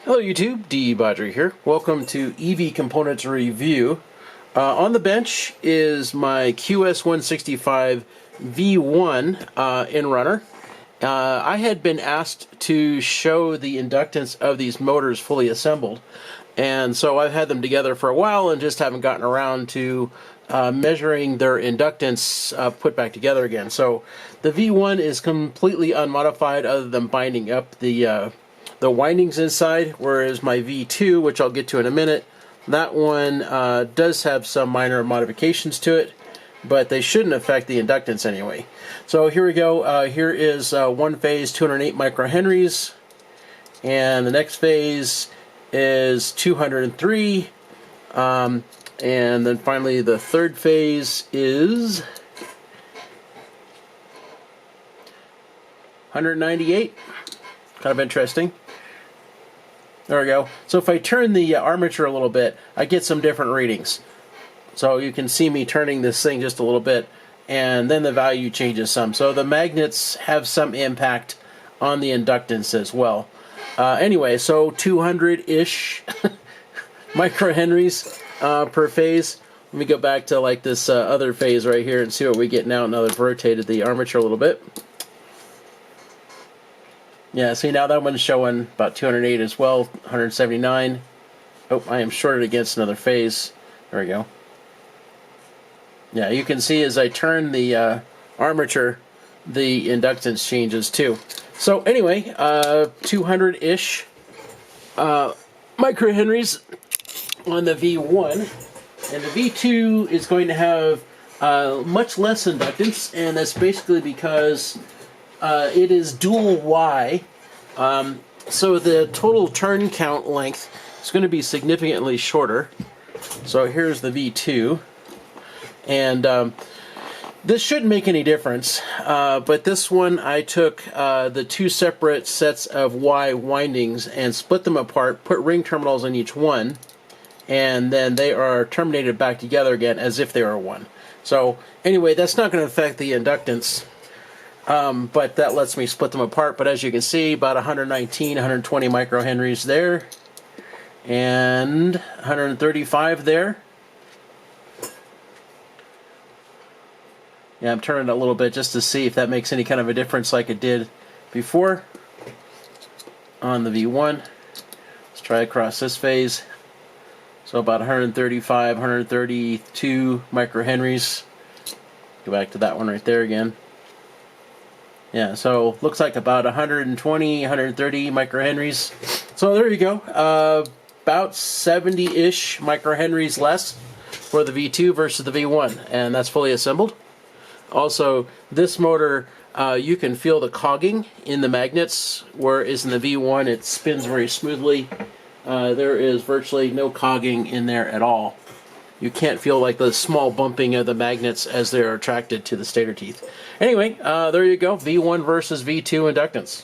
Hello YouTube, De-bodgery here. Welcome to EV Components Review. On the bench is my QS165 V1 in runner. I had been asked to show the inductance of these motors fully assembled, and so I've had them together for a while and just haven't gotten around to measuring their inductance put back together again. So the V1 is completely unmodified other than binding up the windings inside, whereas my V2, which I'll get to in a minute, that one does have some minor modifications to it, but they shouldn't affect the inductance anyway. So here we go. Here is one phase, 208 microhenries, and the next phase is 203, and then finally the third phase is 198. Kind of interesting. There we go. So if I turn the armature a little bit, I get some different readings. So you can see me turning this thing just a little bit, and then the value changes some. So the magnets have some impact on the inductance as well. Anyway, so 200-ish microhenries per phase. Let me go back to like this other phase right here and see what we get now. Now that I've rotated the armature a little bit. Yeah, see, now that one's showing about 208 as well, 179. Oh, I am shorted against another phase. There we go. Yeah, you can see as I turn the armature, the inductance changes too. So anyway, 200-ish microhenries on the V1, and the V2 is going to have much less inductance, and that's basically because it is dual Y, so the total turn count length is going to be significantly shorter. So here's the V2, and this shouldn't make any difference, but this one I took the two separate sets of Y windings and split them apart, put ring terminals in each one, and then they are terminated back together again as if they were one. So anyway, that's not going to affect the inductance. But that lets me split them apart. But as you can see, about 119, 120 microhenries there, and 135 there. Yeah, I'm turning it a little bit just to see if that makes any kind of a difference like it did before on the V1. Let's try across this phase. So about 135, 132 microhenries. Go back to that one right there again. Yeah, so looks like about 120, 130 microhenries. So there you go. About 70-ish microhenries less for the V2 versus the V1, and that's fully assembled. Also, this motor, you can feel the cogging in the magnets, whereas in the V1 it spins very smoothly. There is virtually no cogging in there at all. You can't feel like the small bumping of the magnets as they're attracted to the stator teeth. Anyway, there you go, V1 versus V2 inductance.